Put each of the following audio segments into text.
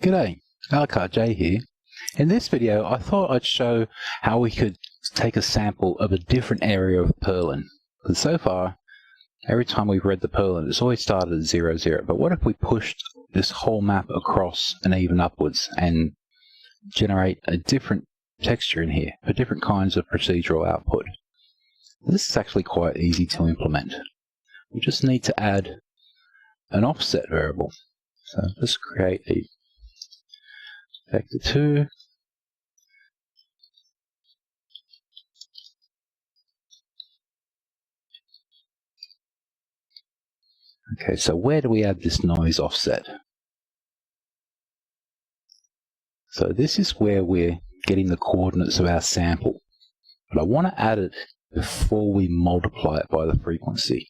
G'day, Jay here. In this video I thought I'd show how we could take a sample of a different area of Perlin. Because so far, every time we've read the Perlin, it's always started at 0, 0. But what if we pushed this whole map across and even upwards and generate a different texture in here for different kinds of procedural output? This is actually quite easy to implement. We just need to add an offset variable. So let's create a vector 2. Okay, so where do we add this noise offset? So this is where we're getting the coordinates of our sample. But I want to add it before we multiply it by the frequency.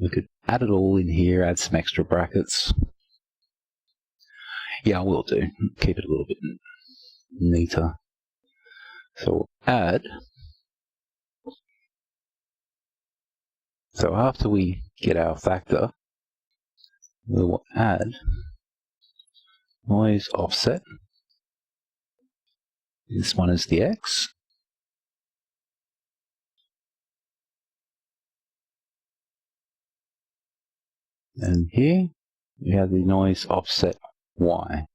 We could add it all in here, add some extra brackets. Yeah, I will do. Keep it a little bit neater. So we'll add. So after we get our factor, we'll add noise offset. This one is the X. And here we have the noise offset Y.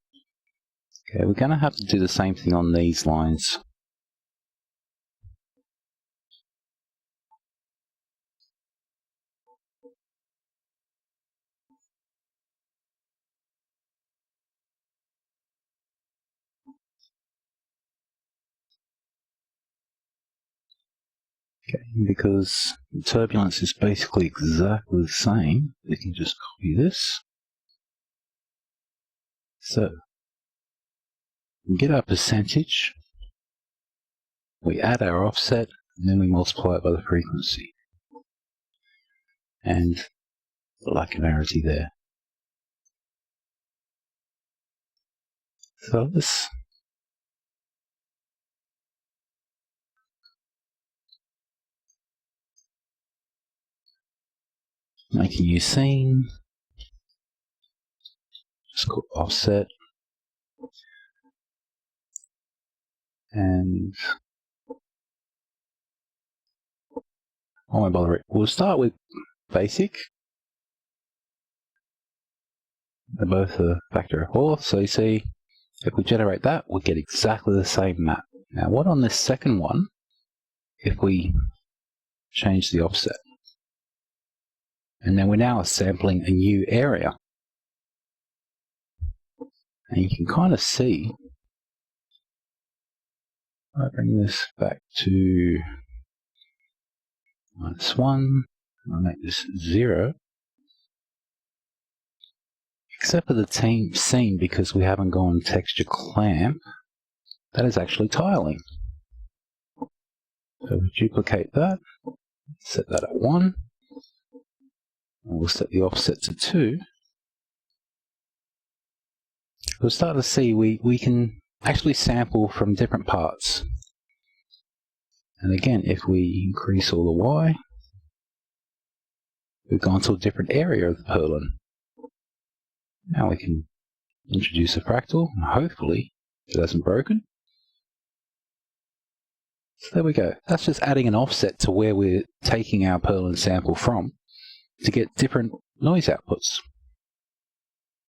Okay, we're going to have to do the same thing on these lines. Okay, because the turbulence is basically exactly the same, we can just copy this. So, we get our percentage, we add our offset, and then we multiply it by the frequency. And the lack of arity there. So let's make a new scene. Just call offset. And I won't bother it. We'll start with basic. They're both a factor of 4. So you see, if we generate that, we'll get exactly the same map. Now, what on this second one, if we change the offset? And then we're now sampling a new area. And you can kind of see, I bring this back to -1, I'll make this 0. Except for the scene, because we haven't gone texture clamp, that is actually tiling. So we duplicate that, set that at 1, and we'll set the offset to 2. We'll start to see we can actually sample from different parts. And again, if we increase all the Y, we've gone to a different area of the Perlin. Now we can introduce a fractal, and hopefully it hasn't broken. So there we go. That's just adding an offset to where we're taking our Perlin sample from to get different noise outputs.